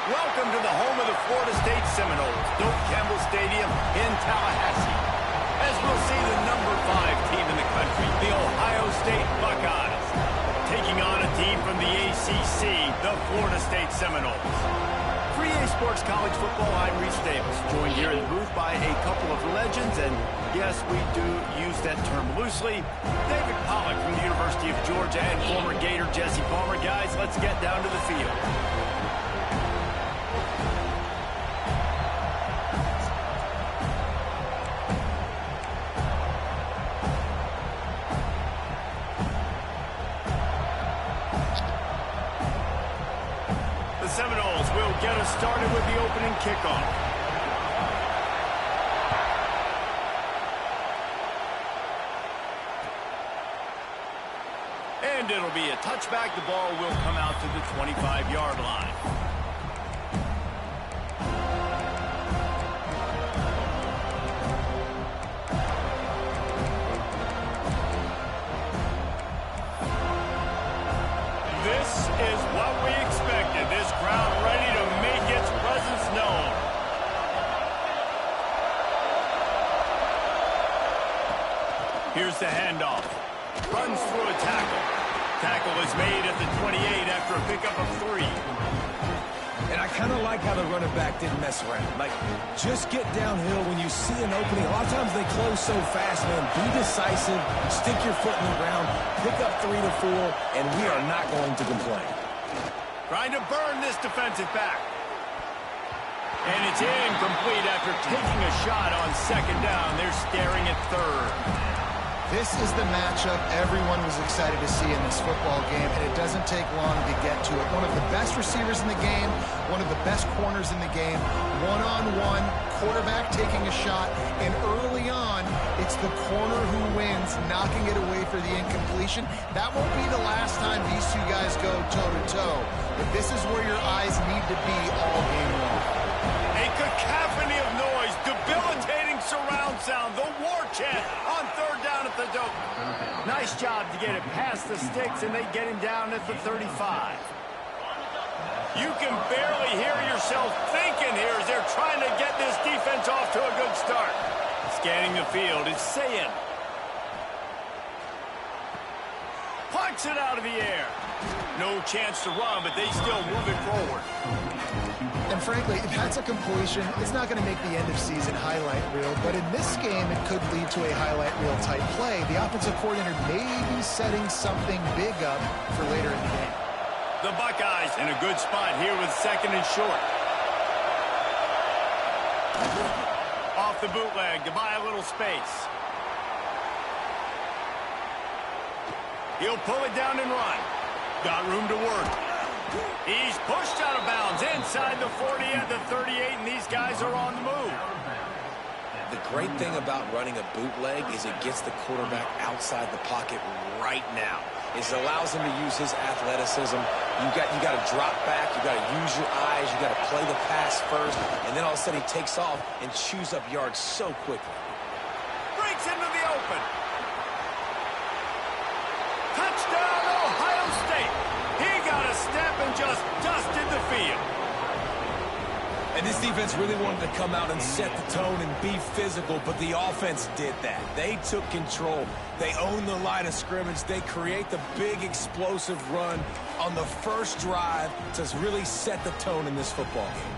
Welcome to the home of the Florida State Seminoles, Doak Campbell Stadium in Tallahassee. As we'll see the number 5 team in the country, the Ohio State Buckeyes, taking on a team from the ACC, the Florida State Seminoles. For EA Sports College Football, I'm Reese Davis, joined here in the booth by a couple of legends, and yes, we do use that term loosely. David Pollack from the University of Georgia and former Gator Jesse Palmer. Guys, let's get down to the field. The Seminoles will get us started with the opening kickoff. And it'll be a touchback. The ball will come out to the 25-yard line. This is what we expected. This crowd ready to make its presence known. Here's the handoff. Runs through a tackle. Tackle is made at the 28 after a pickup of 3. And I kind of like how the running back didn't mess around. Like, just get downhill when you see an opening. A lot of times they close so fast, man. Be decisive, stick your foot in the ground, pick up 3 to 4, and we are not going to complain. Trying to burn this defensive back. And it's incomplete after taking a shot on second down. They're staring at third. This is the matchup everyone was excited to see in this football game, and it doesn't take long to get to it. One of the best receivers in the game, one of the best corners in the game, one-on-one, quarterback taking a shot, and early on, it's the corner who wins, knocking it away for the incompletion. That won't be the last time these two guys go toe-to-toe, but this is where your eyes need to be all game long. A cacophony of noise, debilitating surround sound, the war chant on third down at the Doak. Nice job to get it past the sticks, and they get him down at the 35. You can barely hear yourself thinking here as they're trying to get this defense off to a good start. Scanning the field is Sayin. Punts it out of the air. No chance to run, but they still move it forward. And frankly, if that's a completion, it's not going to make the end of season highlight reel, but in this game, it could lead to a highlight reel type play. The offensive coordinator may be setting something big up for later in the game. The Buckeyes in a good spot here with second and short. Off the bootleg to buy a little space. He'll pull it down and run. Got room to work. He's pushed out of bounds inside the 40 at the 38, and these guys are on the move. The great thing about running a bootleg is it gets the quarterback outside the pocket right now. It allows him to use his athleticism. You got to drop back. You got to use your eyes. You got to play the pass first, and then all of a sudden he takes off and chews up yards so quickly. Breaks into the open. Touchdown, Ohio State. He got a step and just dusted the field. And this defense really wanted to come out and set the tone and be physical, but the offense did that. They took control. They owned the line of scrimmage. They create the big explosive run on the first drive to really set the tone in this football game.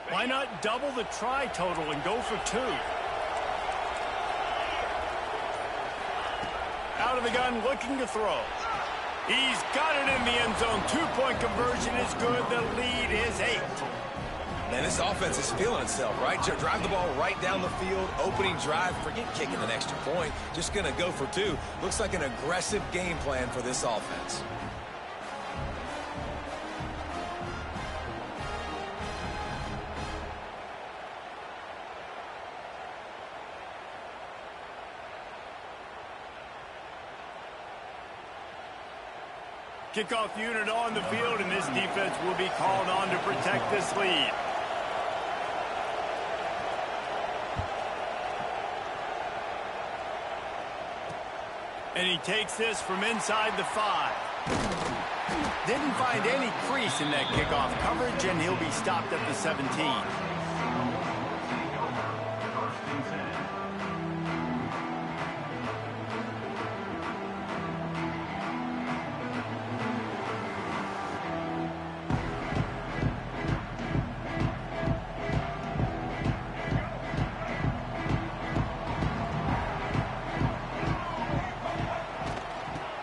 Why not double the try total and go for 2? Out of the gun, looking to throw. He's got it in the end zone. 2-point conversion is good. The lead is 8. Man, this offense is feeling itself, right? Drive the ball right down the field. Opening drive, forget kicking an extra point. Just going to go for 2. Looks like an aggressive game plan for this offense. Kickoff unit on the field, and this defense will be called on to protect this lead. And he takes this from inside the 5. Didn't find any crease in that kickoff coverage, and he'll be stopped at the 17.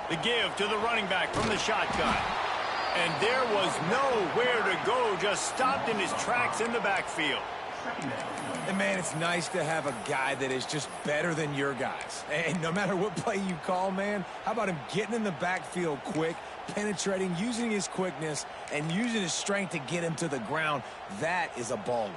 The give to the running back from the shotgun. And there was nowhere to go, just stopped in his tracks in the backfield. And, man, it's nice to have a guy that is just better than your guys. And no matter what play you call, man, how about him getting in the backfield quick, penetrating, using his quickness, and using his strength to get him to the ground? That is a baller.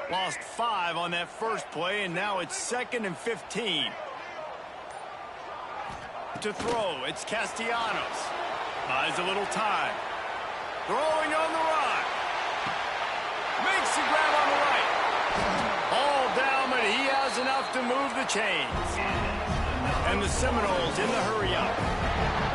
Lost 5 on that first play, and now it's 2nd and 15. To throw, it's Castellanos. Buys a little time. Throwing on the run. Makes the grab on the right. All down, but he has enough to move the chains. And the Seminoles in the hurry-up.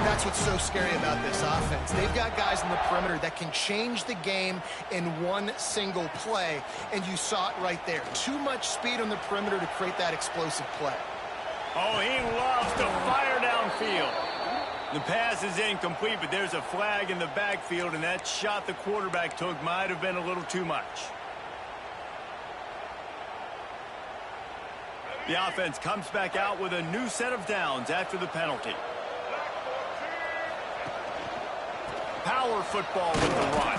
That's what's so scary about this offense. They've got guys in the perimeter that can change the game in one single play, and you saw it right there. Too much speed on the perimeter to create that explosive play. Oh, he loves to fire downfield. The pass is incomplete, but there's a flag in the backfield, and that shot the quarterback took might have been a little too much. The offense comes back out with a new set of downs after the penalty. Power football with the run.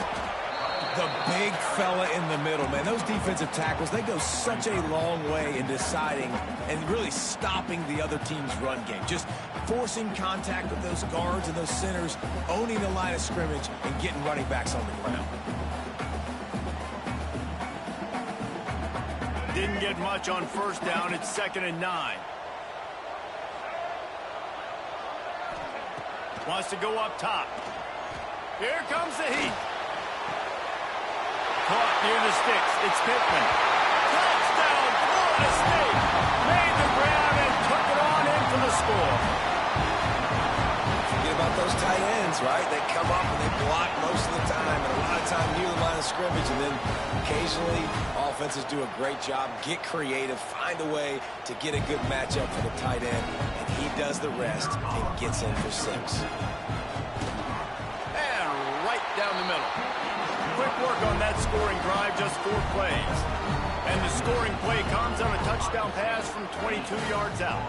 The big fella in the middle, man. Those defensive tackles, they go such a long way in deciding and really stopping the other team's run game. Just forcing contact with those guards and those centers, owning the line of scrimmage, and getting running backs on the ground. Didn't get much on first down. It's 2nd and 9. Wants to go up top. Here comes the heat. Caught near the sticks. It's Pittman. Touchdown, Florida State. Made the grab and took it on in for the score. Forget about those tight ends, right? They come up and they block most of the time, and a lot of time near the line of scrimmage, and then occasionally offenses do a great job, get creative, find a way to get a good matchup for the tight end, and he does the rest and gets in for 6. Down the middle. Quick work on that scoring drive, just 4 plays. And the scoring play comes on a touchdown pass from 22 yards out.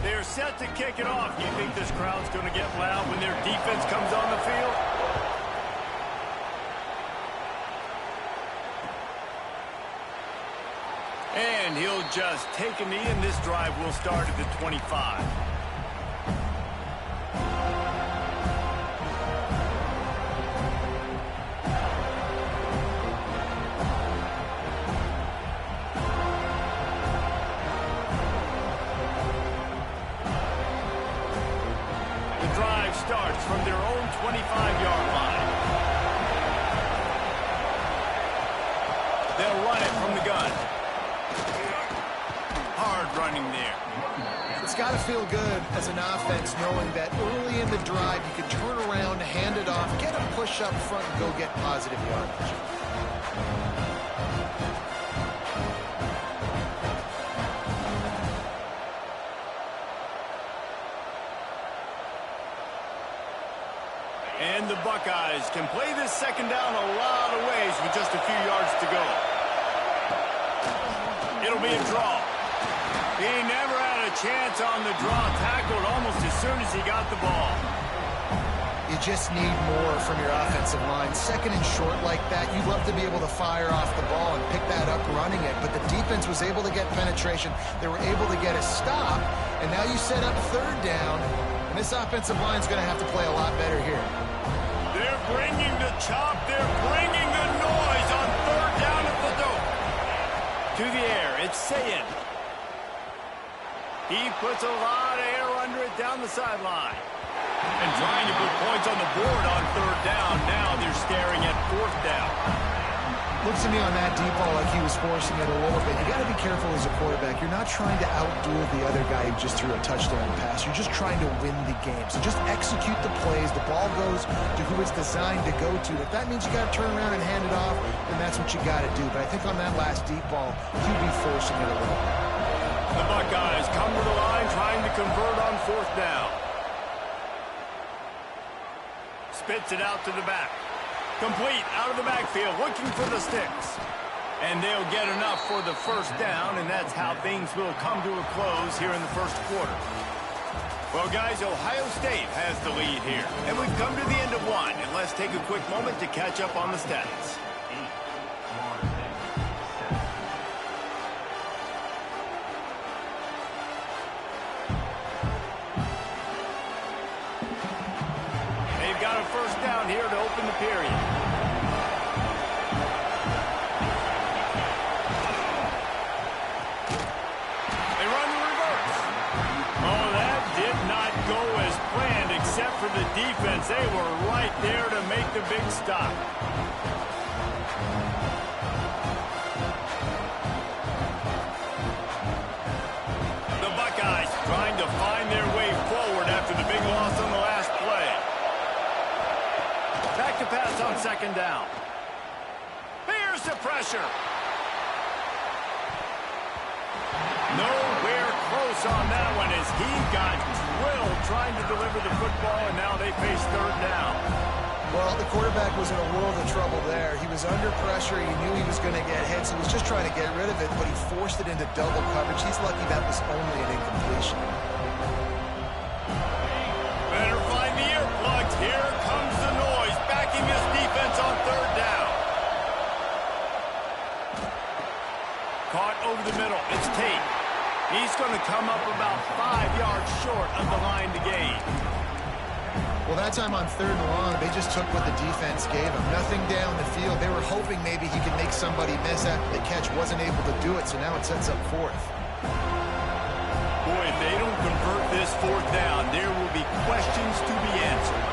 They're set to kick it off. You think this crowd's going to get loud when their defense comes on the field? And he'll just take a knee, and this drive will start at the 25. The drive starts from their own 25-yard line. They'll run it from the gun. Hard running there. It's got to feel good as an offense knowing that early in the drive you can turn around, hand it off, get a push up front, and go get positive yardage. And the Buckeyes can play this second down a lot of ways with just a few yards to go. It'll be a draw. He never had a chance on the draw, tackled almost as soon as he got the ball. You just need more from your offensive line. 2nd and short like that, you'd love to be able to fire off the ball and pick that up running it, but the defense was able to get penetration. They were able to get a stop, and now you set up 3rd down, and this offensive line's going to have to play a lot better here. They're bringing the chop. They're bringing the noise on 3rd down at the dope. To the air, it's Sayin. He puts a lot of air under it down the sideline. And trying to put points on the board on third down. Now they're staring at fourth down. Looks to me on that deep ball like he was forcing it a little bit. You got to be careful as a quarterback. You're not trying to outduel the other guy who just threw a touchdown pass. You're just trying to win the game. So just execute the plays. The ball goes to who it's designed to go to. If that means you got to turn around and hand it off, then that's what you got to do. But I think on that last deep ball, he'd be forcing it a little. The Buckeyes come to the line trying to convert on fourth down. Spits it out to the back. Complete out of the backfield, looking for the sticks. And they'll get enough for the first down, and that's how things will come to a close here in the first quarter. Well, guys, Ohio State has the lead here. And we've come to the end of one, and let's take a quick moment to catch up on the stats. They've got a first down here to open the period. For the defense, they were right there to make the big stop. The Buckeyes trying to find their way forward after the big loss on the last play. Back to pass on second down. Here's the pressure. Nowhere close on that one as he got drilled trying to deliver the football, and now they face third down. Well, the quarterback was in a world of trouble there. He was under pressure. He knew he was going to get hit, so he was just trying to get rid of it, but he forced it into double coverage. He's lucky that was only an incompletion. Better find the earplugs. Here comes the noise, backing this defense on third down. Caught over the middle. It's Tate. He's going to come up about 5 yards short of the line to gain. Well, that time on third and long, they just took what the defense gave them. Nothing down the field. They were hoping maybe he could make somebody miss after the catch. Wasn't able to do it, so now it sets up fourth. Boy, if they don't convert this fourth down, there will be questions to be answered.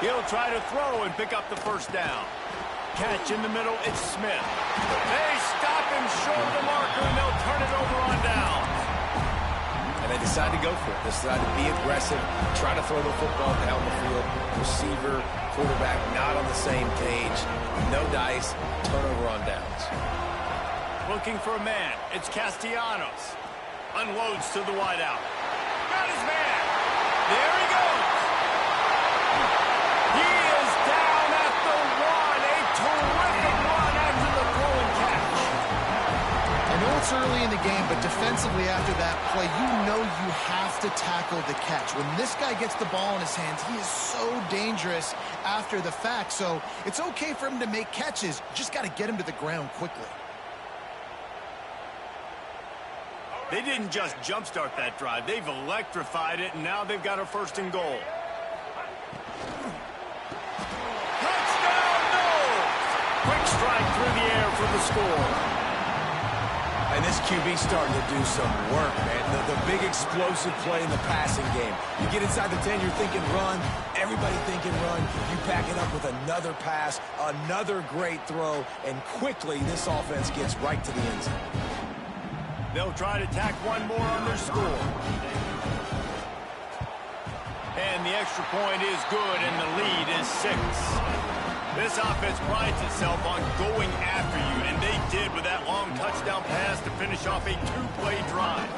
He'll try to throw and pick up the first down. Catch in the middle, it's Smith. They stop him short of the marker, and they'll turn it over on down. And they decide to go for it. They decide to be aggressive, try to throw the football down the field. Receiver, quarterback not on the same page. No dice, turnover on downs. Looking for a man, it's Castellanos. Unloads to the wideout. Got his man. There he goes. He is down at the one. A terrific run after the throw and catch. I know it's early in the game, but defensively after that play, you know you have to tackle the catch. When this guy gets the ball in his hands, he is so dangerous after the fact. So it's okay for him to make catches. You just got to get him to the ground quickly. They didn't just jumpstart that drive. They've electrified it, and now they've got a first and goal. Touchdown, no! Quick strike through the air for the score. And this QB starting to do some work, man. The big explosive play in the passing game. You get inside the 10, you're thinking run. Everybody thinking run. You back it up with another pass, another great throw, and quickly this offense gets right to the end zone. They'll try to tack one more on their score. And the extra point is good, and the lead is 6. This offense prides itself on going after you, and they did with that long touchdown pass to finish off a 2-play drive.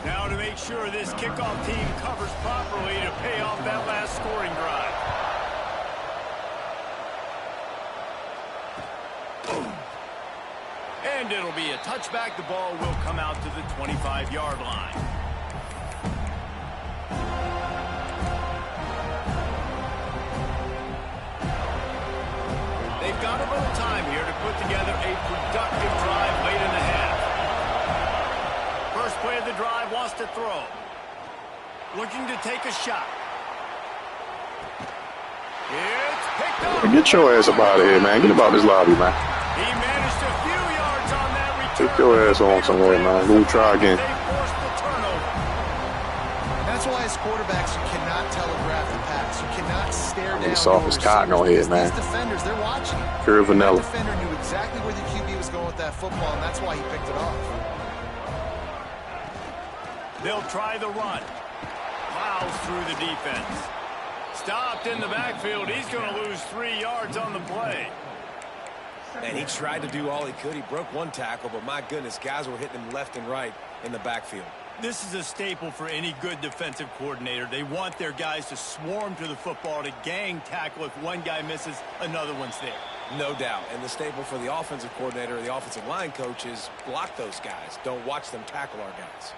Now to make sure this kickoff team covers properly to pay off that last scoring drive. And it'll be a touchback. The ball will come out to the 25-yard line. They've got a little time here to put together a productive drive late in the half. First play of the drive, wants to throw. Looking to take a shot. It's picked up. Get your ass up out of here, man. Get about this lobby, man. He managed a few yards Take your ass on somewhere, man. Go try again. That's why as quarterbacks you cannot telegraph the pass. You cannot stare down. Soft as cotton on here, man. These defenders, they're watching. Pure vanilla. That defender knew exactly where the QB was going with that football, and that's why he picked it off. They'll try the run. Plows through the defense. Stopped in the backfield. He's going to lose 3 yards on the play. And he tried to do all he could. He broke one tackle, but my goodness, guys were hitting him left and right in the backfield. This is a staple for any good defensive coordinator. They want their guys to swarm to the football, to gang tackle. If one guy misses, another one's there. No doubt. And the staple for the offensive coordinator or the offensive line coach is block those guys. Don't watch them tackle our guys.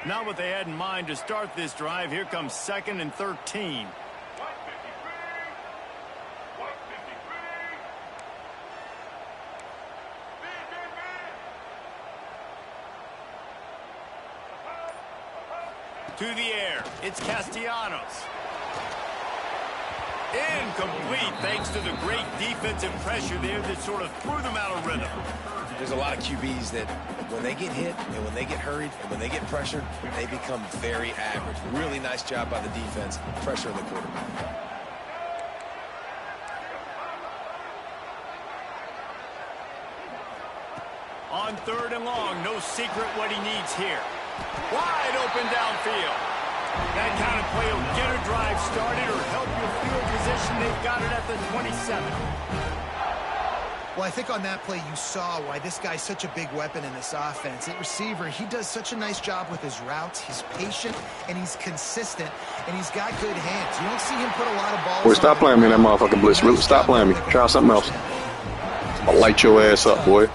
Not what they had in mind to start this drive. Here comes 2nd and 13. To the air. It's Castellanos. Incomplete thanks to the great defensive pressure there that sort of threw them out of rhythm. There's a lot of QBs that when they get hit and when they get hurried and when they get pressured, they become very average. Really nice job by the defense, pressuring the quarterback. On 3rd and long, no secret what he needs here. Wide open downfield. That kind of play will get a drive started or help your field position. They've got it at the 27. Well, I think on that play you saw why this guy's such a big weapon in this offense. At receiver, he does such a nice job with his routes. He's patient, and he's consistent, and he's got good hands. You don't see him put a lot of balls. Boy, stop playing me in that motherfucking blitz. Really, stop playing me. Try something else. I'll light your ass up, boy.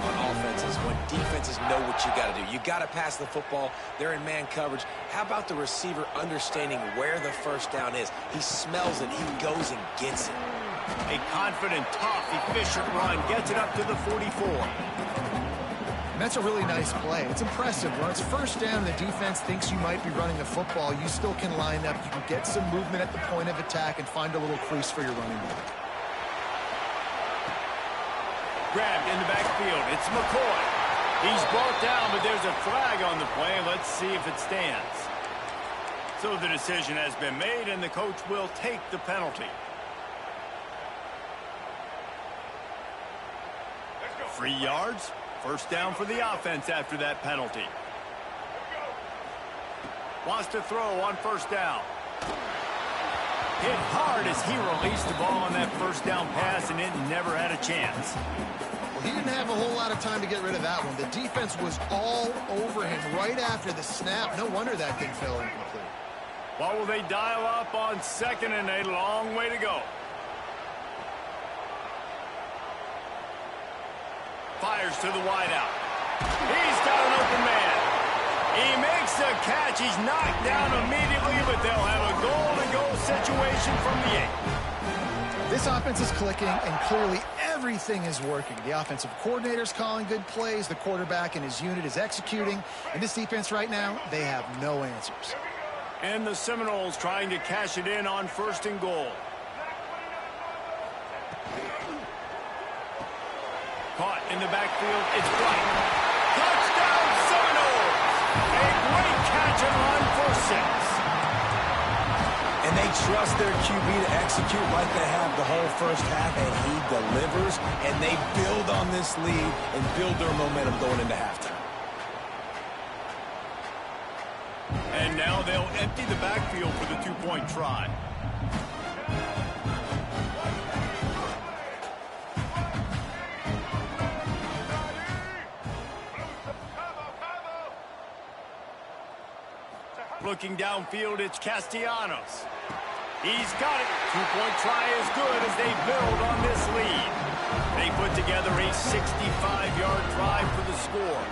You got to do. You got to pass the football. They're in man coverage. How about the receiver understanding where the first down is? He smells it. He goes and gets it. A confident, tough, efficient run gets it up to the 44. And that's a really nice play. It's impressive. When it's first down, the defense thinks you might be running the football. You still can line up. You can get some movement at the point of attack and find a little crease for your running back. Grabbed in the backfield. It's McCoy. He's brought down, but there's a flag on the play. Let's see if it stands. So the decision has been made, and the coach will take the penalty. 3 yards. First down for the offense after that penalty. Wants to throw on first down. Hit hard as he released the ball on that first down pass, and it never had a chance. He didn't have a whole lot of time to get rid of that one. The defense was all over him right after the snap. No wonder that thing fell incomplete. What will they dial up on 2nd and a long way to go? Fires to the wideout. He's got an open man. He makes the catch. He's knocked down immediately, but they'll have a goal-to-goal situation from the 8. This offense is clicking, and clearly everything is working. The offensive coordinator's calling good plays. The quarterback and his unit is executing. And this defense right now, they have no answers. And the Seminoles trying to cash it in on 1st and goal. Caught in the backfield. It's Bright. Touchdown Seminoles! A great catch and run for 6. And they trust their QB to execute like they have the whole first half, and he delivers, and they build on this lead and build their momentum going into halftime. And now they'll empty the backfield for the 2-point try. Looking downfield, it's Castellanos. He's got it. 2-point try is good as they build on this lead. They put together a 65-yard drive for the score.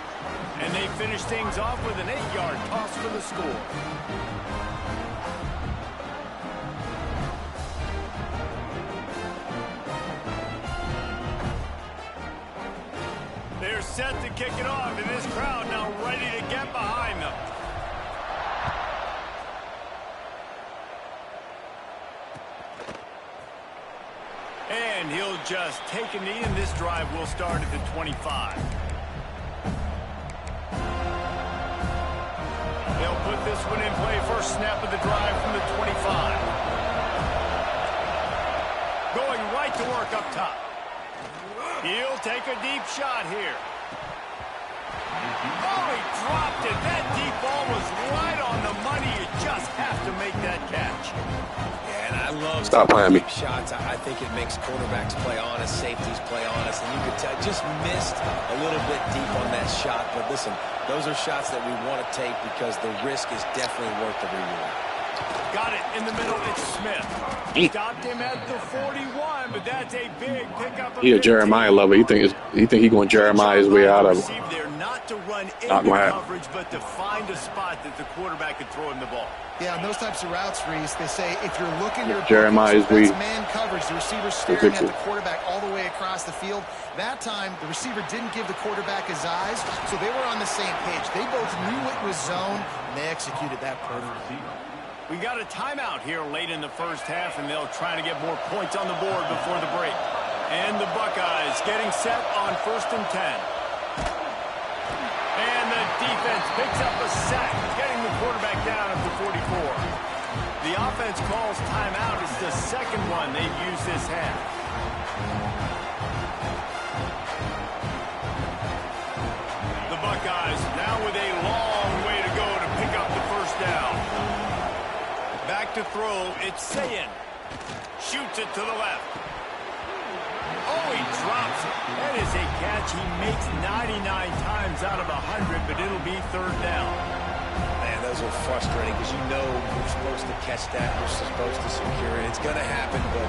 And they finish things off with an 8-yard toss for the score. They're set to kick it off, and this crowd now ready to get behind them. And And he'll just take a knee, and this drive will start at the 25. They'll put this one in play. First snap of the drive from the 25. Going right to work up top. He'll take a deep shot here. Oh, he dropped it. That deep ball was right on the money. You just have to make that catch. Yeah, and I love Stop playing me. deep shots. I think it makes quarterbacks play honest, safeties play honest, and you could tell just missed a little bit deep on that shot. But listen, those are shots that we want to take because the risk is definitely worth the reward. Got it in the middle. It's Smith. Stopped him at the 41, but that's a big pickup. He a Jeremiah lover. He think he going Jeremiah his way out of it. There not to run into Not my- coverage, but to find a spot that the quarterback can throw him the ball. Yeah, on those types of routes, Reese, they say if you're looking your Jeremiah's that's read. man coverage, the receiver's staring at the quarterback all the way across the field. That time, the receiver didn't give the quarterback his eyes, so they were on the same page. They both knew it was zone, and they executed that perfectly. We got a timeout here late in the first half, and they'll try to get more points on the board before the break. And the Buckeyes getting set on 1st and 10. And the defense picks up a sack, getting the quarterback down at the 44. The offense calls timeout. It's the second one they've used this half. The Buckeyes now with a long way to go to pick up the first down. Back to throw, it's Sayin. Shoots it to the left. Oh, he drops it. That is a catch he makes 99 times out of 100, but it'll be 3rd down. Man, those are frustrating because you know you're supposed to catch that, you're supposed to secure it. It's going to happen, but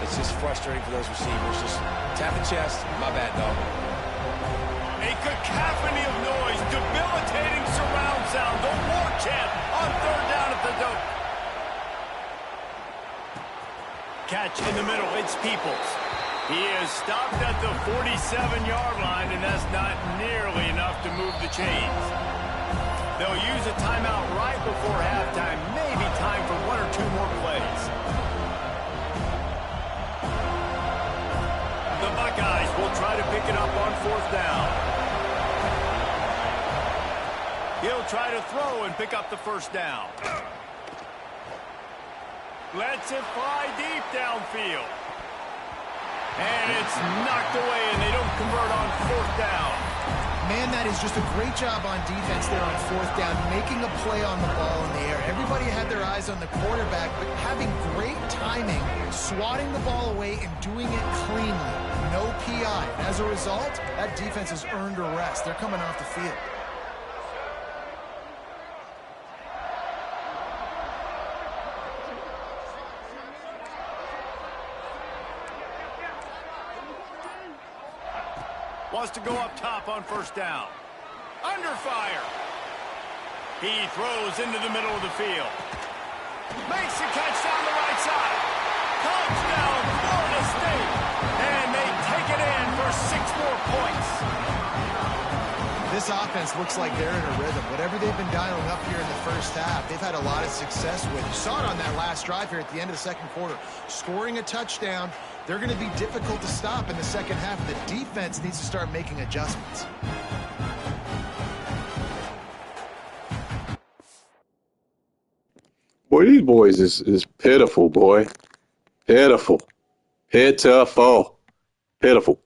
it's just frustrating for those receivers. Just tap the chest. My bad, dog. A cacophony of noise, debilitating surround sound. The war chant on 3rd down at the dope. Catch in the middle, it's Peoples. He is stopped at the 47-yard line, and that's not nearly enough to move the chains. They'll use a timeout right before halftime, maybe time for 1 or 2 more plays. The Buckeyes will try to pick it up on 4th down. He'll try to throw and pick up the first down. Lets it fly deep downfield. And it's knocked away, and they don't convert on 4th down. Man, that is just a great job on defense there on 4th down, making a play on the ball in the air. Everybody had their eyes on the quarterback, but having great timing, swatting the ball away and doing it cleanly. No PI. As a result, that defense has earned a rest. They're coming off the field. Wants to go up top on 1st down. Under fire. He throws into the middle of the field. Makes the catch down the right side. Touchdown, Florida State. And they take it in for 6 more points. This offense looks like they're in a rhythm. Whatever they've been dialing up here in the first half, they've had a lot of success with. You saw it on that last drive here at the end of the 2nd quarter. Scoring a touchdown, they're going to be difficult to stop in the 2nd half. The defense needs to start making adjustments. Boy, these boys is pitiful, boy. Pitiful. Pitiful. Pitiful.